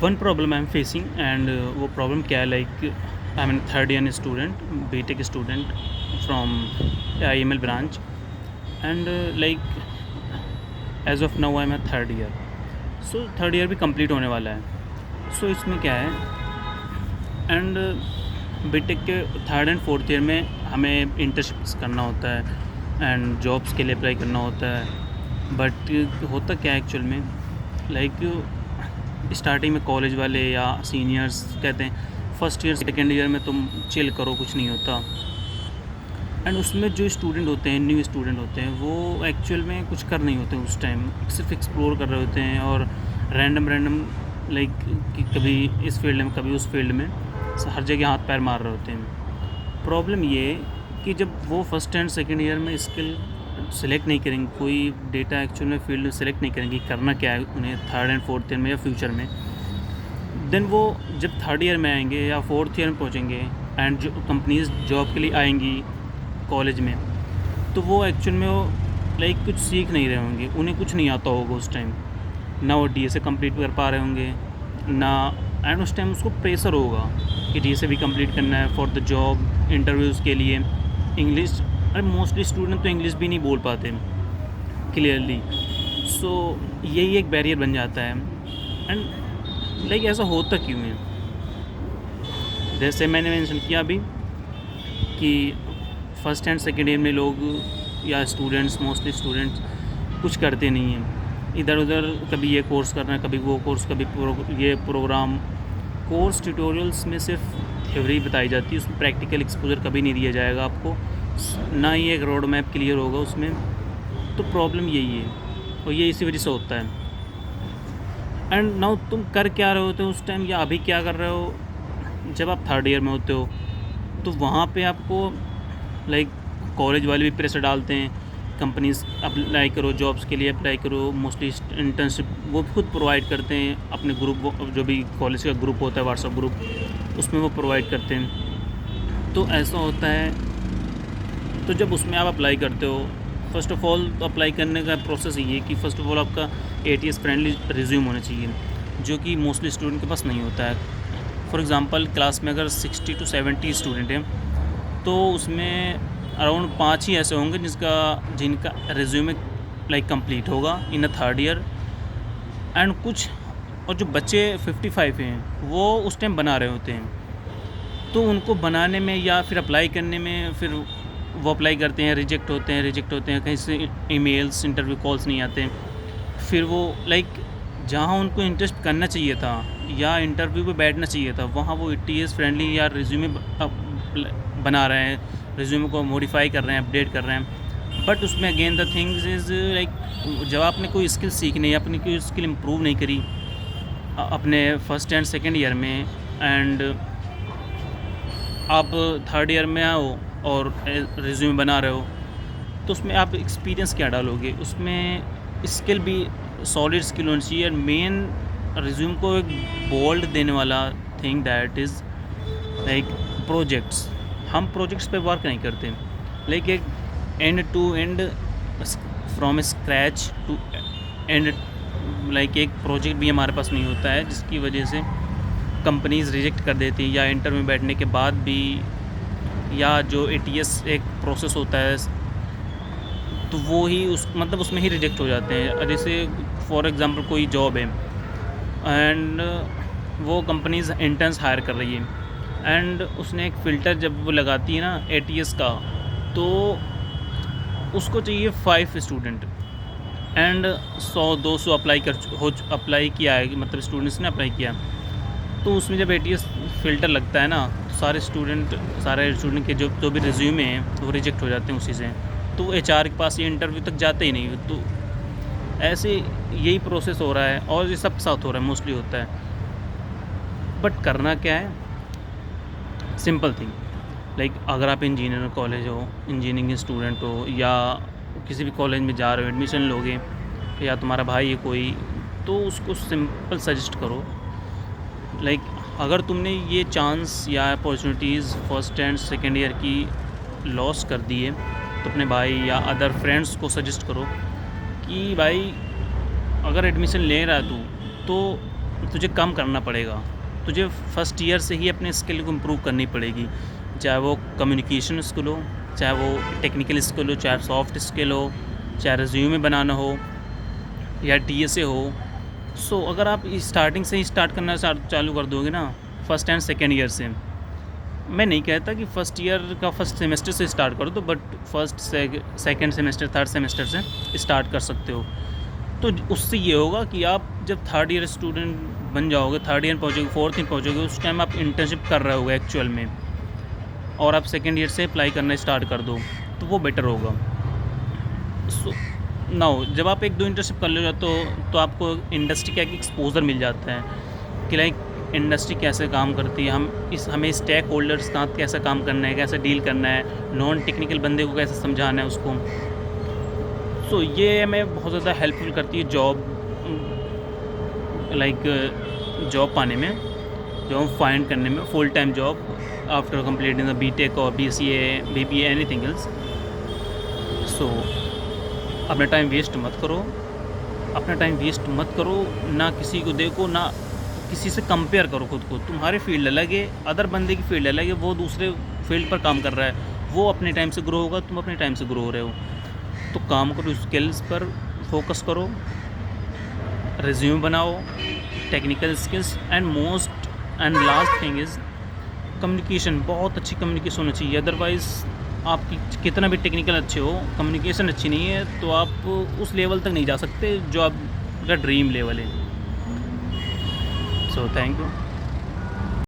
One problem I am facing and वो problem क्या है, like I am third year student, BTech student from IML branch and like as of now I am third year. So third year भी complete होने वाला है। So इसमें क्या है, एंड बीटेक के थर्ड एंड फोर्थ ईयर में हमें इंटर्नशिप्स करना होता है एंड जॉब्स के लिए अप्लाई करना होता है। बट होता क्या है एक्चुअल में, लाइक स्टार्टिंग में कॉलेज वाले या सीनियर्स कहते हैं फर्स्ट ईयर सेकेंड ईयर में तुम चिल करो, कुछ नहीं होता। एंड उसमें जो स्टूडेंट होते हैं, न्यू स्टूडेंट होते हैं, वो एक्चुअल में कुछ कर नहीं होते उस टाइम, सिर्फ एक्सप्लोर कर रहे होते हैं और रैंडम लाइक कि कभी इस फील्ड में कभी उस फील्ड में हर जगह हाथ पैर मार रहे होते हैं। प्रॉब्लम ये कि जब वो फर्स्ट एंड सेकेंड ईयर में स्किल सेलेक्ट नहीं करेंगे, कोई डेटा एक्चुअल में फील्ड सेलेक्ट नहीं करेंगे करना क्या है उन्हें थर्ड एंड फोर्थ ईयर में या फ्यूचर में, देन वो जब थर्ड ईयर में आएंगे या फोर्थ ईयर में पहुँचेंगे एंड जो कंपनीज जॉब के लिए आएंगी कॉलेज में, तो वो एक्चुअल में वो लाइक कुछ सीख नहीं रहे होंगे, उन्हें कुछ नहीं आता होगा उस टाइम, ना वो DSA कंप्लीट कर पा रहे होंगे ना। एंड उस टाइम उसको प्रेशर होगा कि DSA भी कंप्लीट करना है फॉर द जॉब इंटरव्यूज़ के लिए। इंग्लिश, अरे मोस्टली स्टूडेंट तो इंग्लिश भी नहीं बोल पाते क्लियरली। सो यही एक बैरियर बन जाता है। एंड लाइक ऐसा होता क्यों है, जैसे मैंने मेंशन किया अभी कि फर्स्ट एंड सेकेंड ईयर में लोग या स्टूडेंट्स, मोस्टली स्टूडेंट्स कुछ करते नहीं हैं, इधर उधर कभी ये कोर्स करना है, कभी वो कोर्स, कभी ये प्रोग्राम। कोर्स ट्यूटोरियल्स में सिर्फ थ्योरी बताई जाती है, उसमें प्रैक्टिकल एक्सपोजर कभी नहीं दिया जाएगा आपको, ना ही एक रोड मैप क्लियर होगा उसमें। तो प्रॉब्लम यही है और ये इसी वजह से होता है। एंड नाउ तुम कर क्या रहे होते हो उस टाइम, या अभी क्या कर रहे हो जब आप थर्ड ईयर में होते हो, तो वहाँ पे आपको लाइक कॉलेज वाले भी प्रेशर डालते हैं, कंपनीज अप्लाई करो, जॉब्स के लिए अप्लाई करो, मोस्टली इंटर्नशिप वो खुद प्रोवाइड करते हैं अपने ग्रुप, जो भी कॉलेज का ग्रुप होता है व्हाट्सएप ग्रुप, उसमें वो प्रोवाइड करते हैं। तो ऐसा होता है, तो जब उसमें आप अप्लाई करते हो, फ़र्स्ट ऑफ़ ऑल अप्लाई करने का प्रोसेस ये है कि फ़र्स्ट ऑफ़ ऑल आपका ATS फ्रेंडली रिज्यूम होना चाहिए, जो कि मोस्टली स्टूडेंट के पास नहीं होता है। फॉर एग्ज़ाम्पल क्लास में अगर 60 to 70 स्टूडेंट हैं, तो उसमें अराउंड 5 ही ऐसे होंगे जिनका रिज्यूमे लाइक कंप्लीट होगा इन अ थर्ड ईयर। एंड कुछ और जो बच्चे 55 हैं वो उस टाइम बना रहे होते हैं, तो उनको बनाने में या फिर अप्लाई करने में, फिर वो अप्लाई करते हैं, रिजेक्ट होते हैं, कहीं से ईमेल्स, इंटरव्यू कॉल्स नहीं आते हैं। फिर वो लाइक जहाँ उनको इंटरेस्ट करना चाहिए था या इंटरव्यू पे बैठना चाहिए था, वहाँ वो ATS फ्रेंडली या रिज्यूमे बना रहे हैं, रिज्यूमे को मॉडिफाई कर रहे हैं, अपडेट कर रहे हैं। बट उसमें again the things is like जब आपने कोई स्किल सीखनी, अपनी कोई स्किल इम्प्रूव नहीं करी अपने फर्स्ट एंड सेकेंड ईयर में, एंड आप थर्ड ईयर में आओ और रिज्यूमे बना रहे हो, तो उसमें आप एक्सपीरियंस क्या डालोगे? उसमें स्किल भी सॉलिड स्किल होनी चाहिए। और मेन रिज्यूम को एक बोल्ड देने वाला thing that is like projects. हम प्रोजेक्ट्स पे वर्क नहीं करते, लाइक एक end to end from scratch to end, like एक प्रोजेक्ट भी हमारे पास नहीं होता है, जिसकी वजह से कंपनीज़ रिजेक्ट कर देती हैं, या इंटरव्यू में बैठने के बाद भी, या जो ATS एक प्रोसेस होता है तो वो ही मतलब उसमें ही रिजेक्ट हो जाते हैं। जैसे फॉर एग्ज़ाम्पल कोई जॉब है एंड वो कंपनीज़ इंटर्न्स हायर कर रही है, एंड उसने एक फ़िल्टर जब वो लगाती है ना ATS का, तो उसको चाहिए 5 स्टूडेंट, एंड 100-200 अप्लाई किया है, मतलब स्टूडेंट्स ने अप्लाई किया। तो उसमें जब ATS फ़िल्टर लगता है ना, तो सारे स्टूडेंट के जो भी रिज्यूमे हैं वो रिजेक्ट हो जाते हैं उसी से, तो HR के पास ये इंटरव्यू तक जाते ही नहीं। तो ऐसे यही प्रोसेस हो रहा है और ये सब साथ हो रहा है, मोस्टली होता है। बट करना क्या है, सिंपल थिंग, लाइक अगर आप इंजीनियरिंग कॉलेज हो, इंजीनियरिंग स्टूडेंट हो, या किसी भी कॉलेज में जा रहे हो, एडमिशन लोगे, या तुम्हारा भाई है कोई, तो उसको सिंपल सजेस्ट करो, लाइक अगर तुमने ये चांस या opportunities first and second year की लॉस कर दी है, तो अपने भाई या अदर फ्रेंड्स को सजेस्ट करो कि भाई अगर एडमिशन ले रहा है तू, तो तुझे कम करना पड़ेगा। तुझे फर्स्ट ईयर से ही अपने स्किल को इम्प्रूव करनी पड़ेगी, चाहे वो कम्युनिकेशन स्किल हो, चाहे वो टेक्निकल स्किल हो, चाहे सॉफ्ट स्किल हो, चाहे रिज्यूमे बनाना हो या टीएसए हो। सो अगर आप स्टार्टिंग से ही स्टार्ट करना चालू कर दोगे ना, फर्स्ट एंड सेकेंड ईयर से, मैं नहीं कहता कि फ़र्स्ट ईयर का फर्स्ट सेमेस्टर से स्टार्ट कर दो, but first second semester, third semester से स्टार्ट कर सकते हो। तो उससे ये होगा कि आप जब थर्ड ईयर स्टूडेंट बन जाओगे, थर्ड ईयर पहुँचोगे, फोर्थ ईयर पहुँचोगे, उस टाइम आप इंटर्नशिप कर रहे होगे एक्चुअल में, और आप सेकेंड ईयर से अप्लाई करना स्टार्ट कर दो, तो वो बेटर होगा। सो नाउ जब आप 1-2 इंटर्नशिप कर लो तो आपको इंडस्ट्री का एक एक्सपोज़र मिल जाता है कि लाइक इंडस्ट्री कैसे काम करती है, हमें स्टेक होल्डर्स के साथ कैसे काम करना है, कैसे डील करना है, नॉन टेक्निकल बंदे को कैसे समझाना है उसको। सो ये हमें बहुत ज़्यादा हेल्पफुल करती है जॉब पाने में, जॉब फाइंड करने में, full time job after completing the BTech और BCA, BBA, anything else. So अपना टाइम वेस्ट मत करो, अपना टाइम वेस्ट मत करो, ना किसी को देखो, ना किसी से कंपेयर करो खुद को। तुम्हारे फील्ड अलग है, अदर बंदे की फील्ड अलग है, वो दूसरे फील्ड पर काम कर रहा है, वो अपने टाइम से ग्रो होगा, तुम अपने टाइम से ग्रो हो रहे हो। तो काम करो, स्किल्स पर फोकस करो, रिज्यूम बनाओ, technical skills, and most and last thing is communication. बहुत अच्छी कम्युनिकेशन होनी चाहिए, अदरवाइज़ आपकी कितना भी टेक्निकल अच्छे हो, कम्युनिकेशन अच्छी नहीं है तो आप उस लेवल तक नहीं जा सकते जो आपका ड्रीम लेवल है। So thank you.